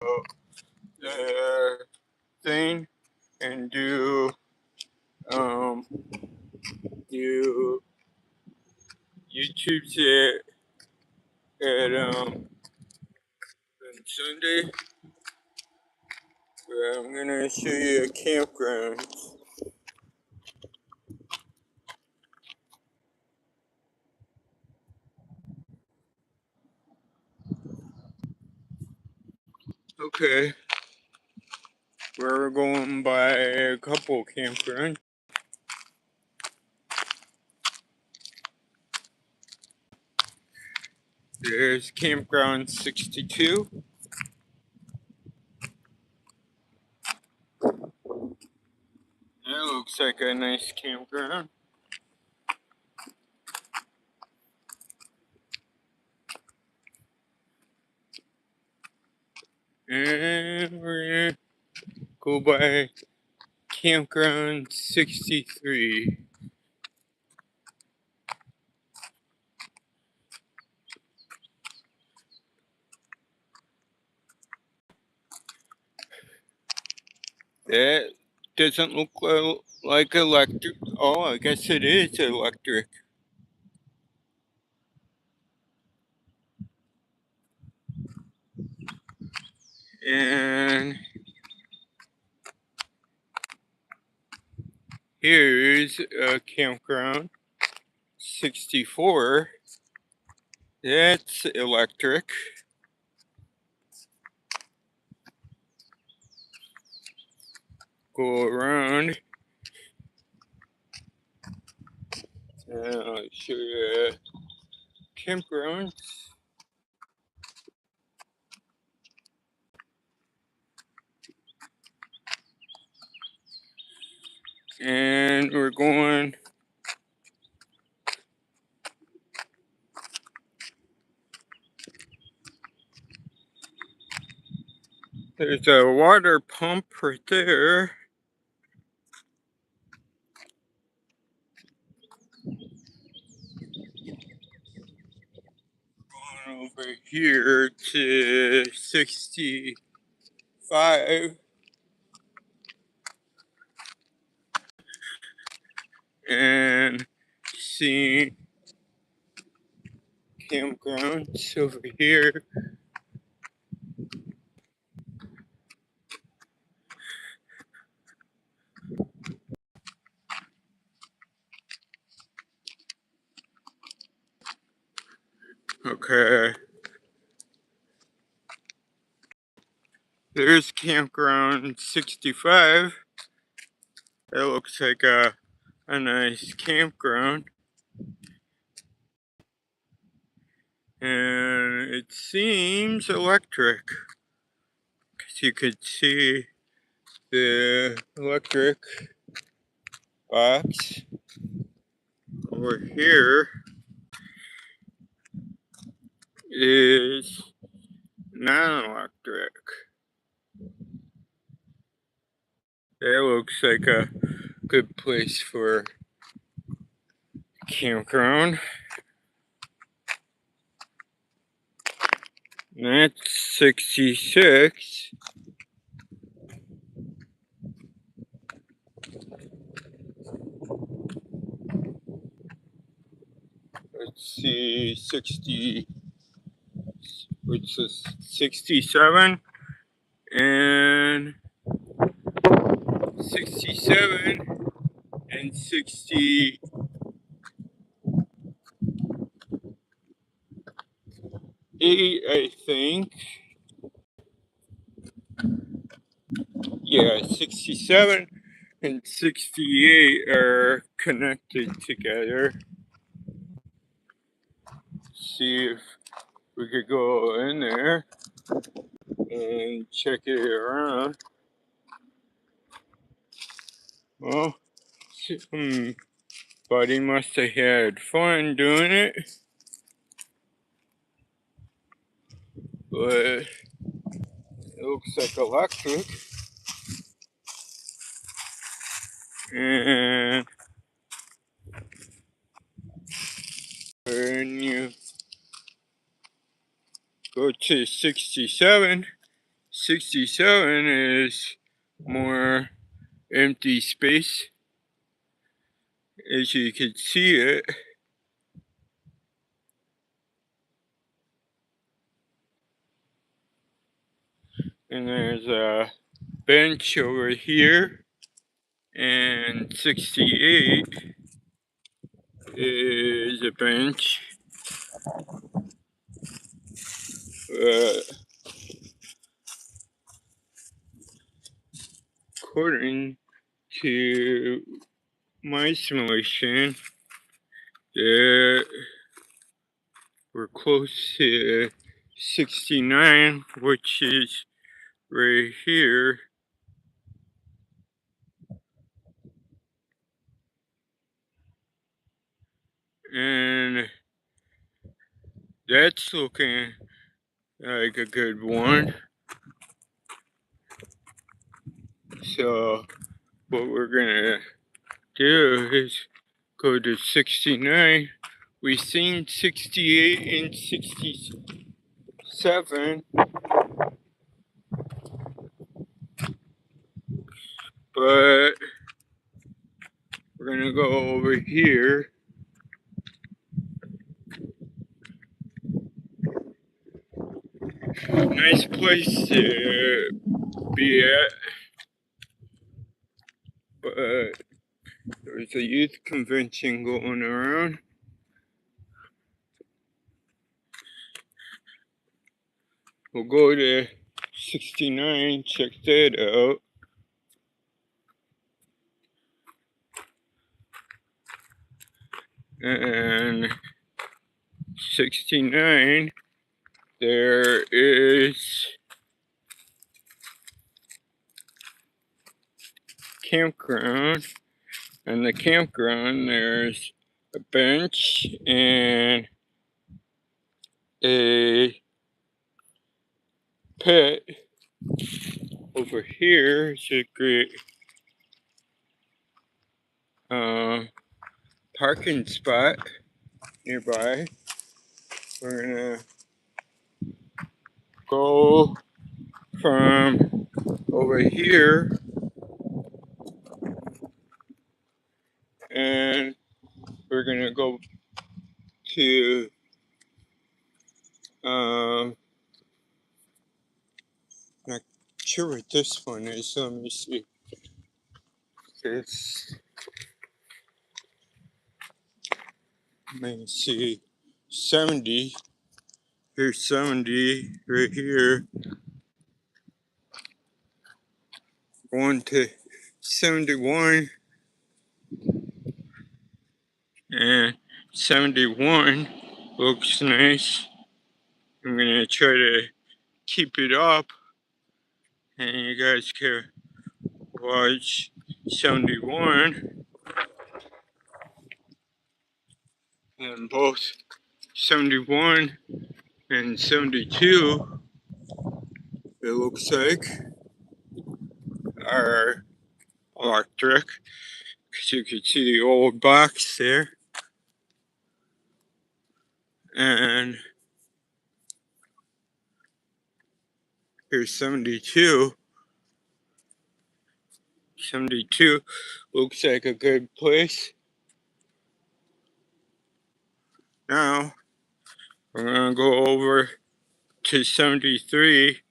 the thing and um do YouTube's at on Sunday. But I'm gonna show you a campground. Okay, we're going by a couple campgrounds. There's campground 62. That looks like a nice campground. And we're gonna go by campground 63. That doesn't look like electric. Oh, I guess it is electric. And here's a campground 64. That's electric. Go around. I'll show you campgrounds. And we're going there's a water pump right there. Going over here to 65. And seeing campgrounds over here. Okay. There's campground 65. That looks like a nice campground. And it seems electric. Because you could see the electric box over here is non-electric. That looks like a good place for campground. That's 66. Let's see, 60, which is 67 and 67 and 68, I think. Yeah, 67 and 68 are connected together. See if we could go in there and check it around. Well, buddy must have had fun doing it, but it looks like electric. And when you go to 67, 67 is more empty space, as you can see it. And there's a bench over here, and 68 is a bench. According to my simulation, that we're close to 69, which is right here. And that's looking like a good one. So what we're gonna do is go to 69. We've seen 68 and 67, but we're gonna go over here. Nice place to be at, but there's a youth convention going around. We'll go to 69, check that out. And 69, there is campground. And the campground, there's a bench and a pit. Over here is a great parking spot nearby. We're gonna go from over here and we're gonna go to not sure what this one is. Let me see. It's, let me see, 70. Here's 70 right here. Going to 71, and 71 looks nice. I'm gonna try to keep it up and you guys can watch 71. And both 71 and 72, it looks like, are electric, because you can see the old box there. And here's 72. 72 looks like a good place. Now we're gonna go over to 73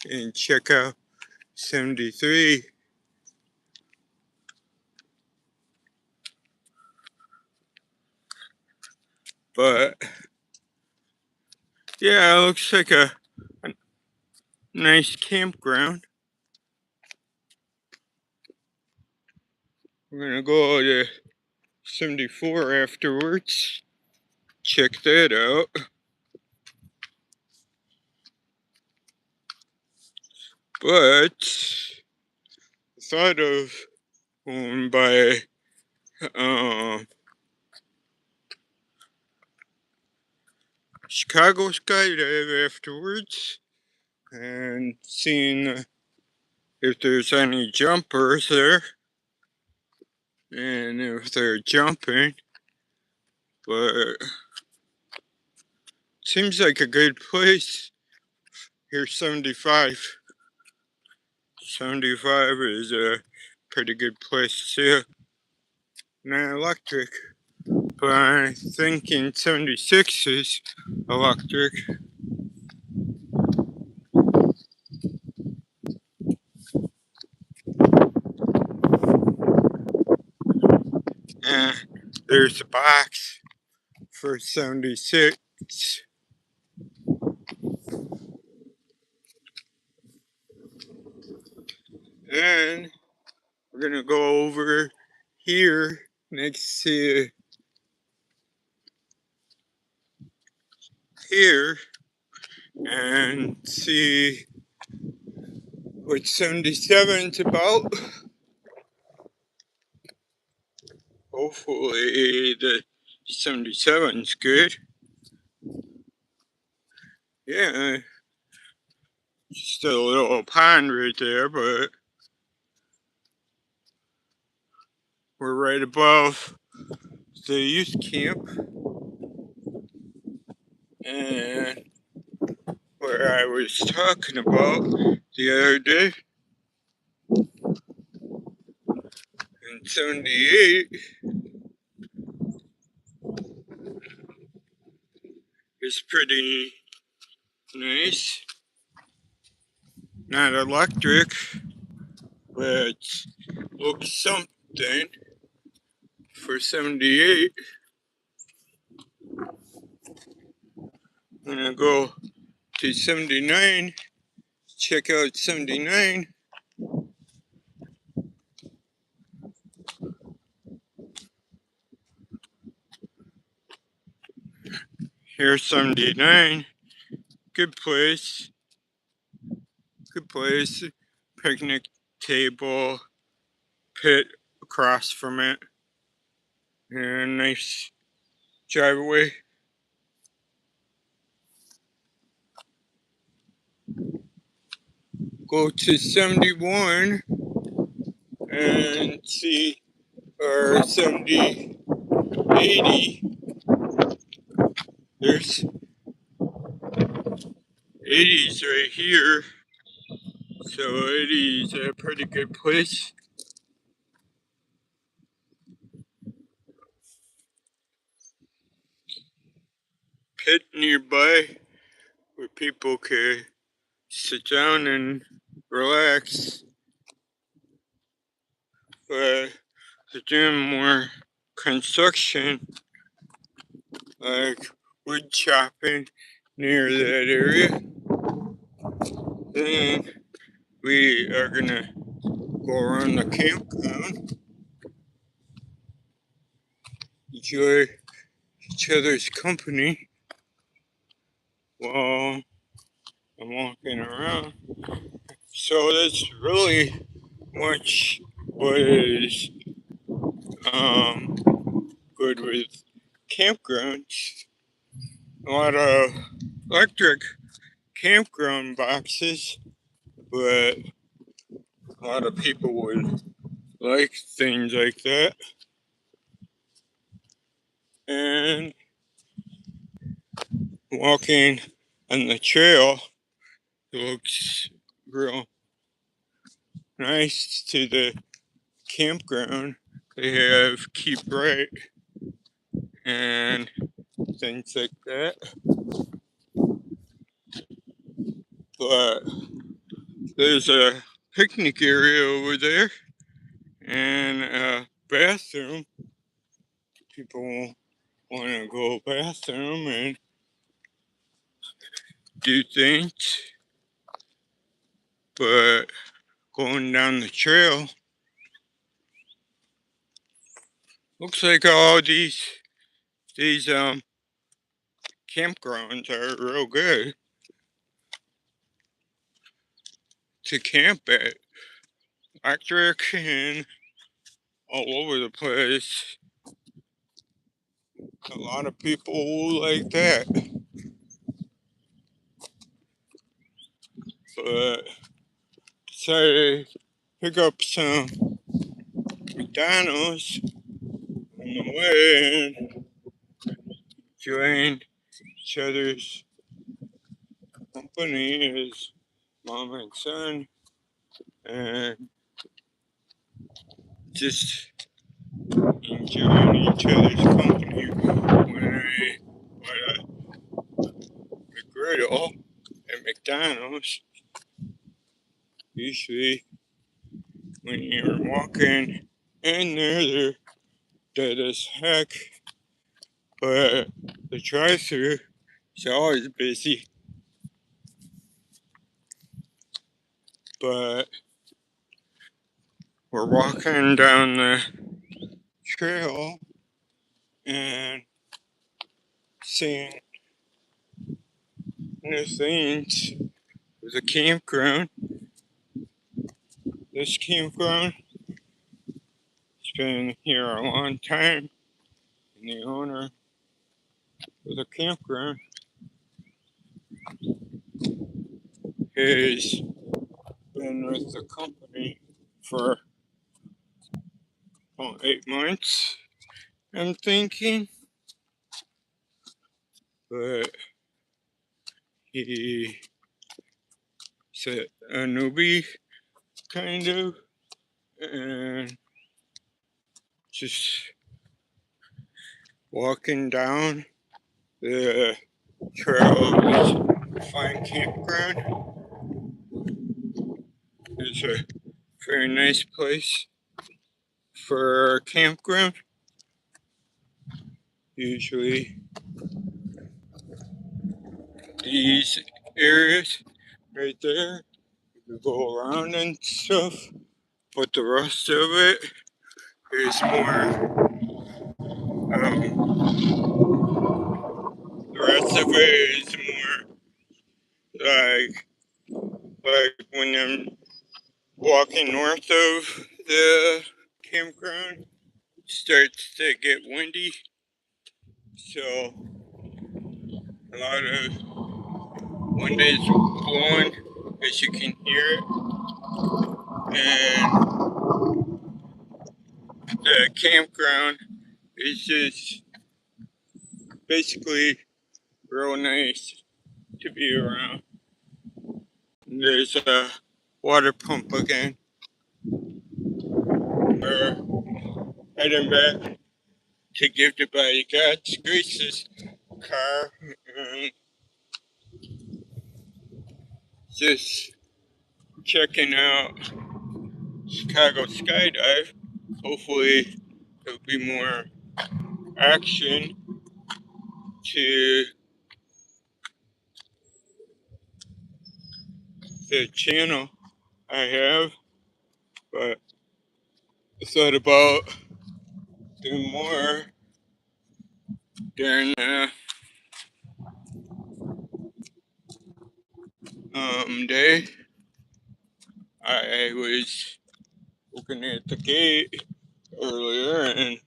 and check out 73. But yeah, it looks like a nice campground. We're gonna go to 74 afterwards. Check that out. But I thought of going by Chicago Skydive afterwards and seeing if there's any jumpers there and if they're jumping. But seems like a good place Here's 75. 75 is a pretty good place too. Not electric, but I'm thinking 76 is electric. And there's a box for 76. And we're gonna go over here next to here and see what 77's about. Hopefully the 77's good. Yeah, just a little pond right there, but we're right above the youth camp. And where I was talking about the other day in 78 is pretty nice. Not electric, but looks something for 78. I'm gonna go to 79, check out 79. Here's 79. Good place. Good place. Picnic table, pit across from it, and nice driveway. Go to 71 and see, or 70, 80. There's 80s right here. So 80's a pretty good place. Pit nearby where people can sit down and relax. But they're doing more construction, like wood chopping near that area. Then we are gonna go around the campground, enjoy each other's company while I'm walking around. So that's really much what is good with campgrounds. A lot of electric campground boxes, but a lot of people would like things like that. And walking on the trail looks real nice to the campground. They have Keep Right and things like that. But there's a picnic area over there and a bathroom. People want to go bathroom and do things. But going down the trail, looks like all these campgrounds are real good to camp at. Electric and all over the place. A lot of people like that. But decided to pick up some McDonald's on the way and join each other's company. company is mom and son, and just enjoying each other's company. When I McGriddle at McDonald's, usually when you're walking in there, they're dead as heck, but the drive-thru is always busy. But we're walking down the trail and seeing new things. There's a campground. This campground has been here a long time, and the owner of the campground has been with the company for about 8 months, I'm thinking. But he's a newbie, kind of, and just walking down the trail of this fine campground. It's a very nice place for a campground. Usually, these areas right there, you can go around and stuff, but the rest of it is more. The rest of it is more like when I'm walking north of the campground, it starts to get windy, so a lot of wind is blowing, as you can hear it, and the campground is just basically real nice to be around. There's a water pump again. We're heading back to Gifted by God's Grace's car, and just checking out Chicago Skydive. Hopefully, there'll be more action to the channel I have, but I thought about doing more during the day. I was looking at the gate earlier, and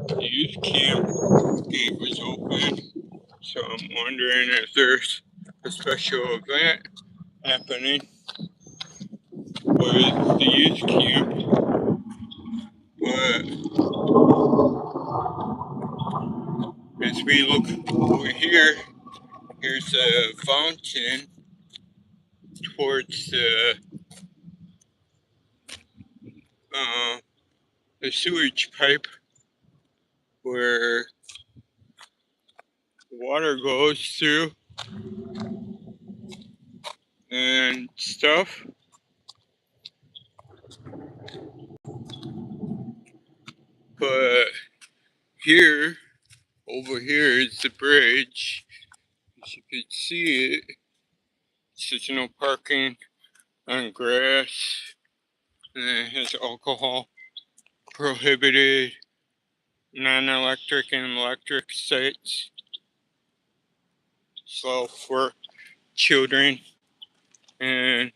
the youth camp gate was open, so I'm wondering if there's a special event happening with the youth camp. But as we look over here, here's a fountain towards the sewage pipe where the water goes through and stuff. But here, over here is the bridge. As you can see it, there's no parking on grass, and it has alcohol prohibited, non-electric and electric sites. So for children, and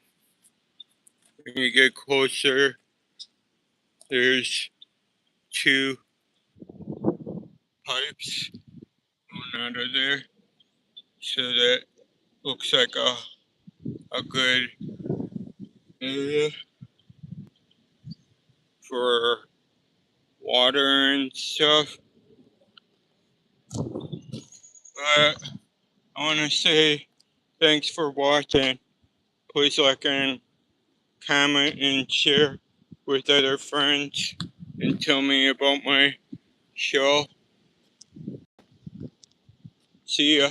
when you get closer, there's two pipes going out of there, so that looks like a good area for water and stuff. But I want to say Thanks for watching. Please like and comment and share with other friends and tell me about my show. See ya.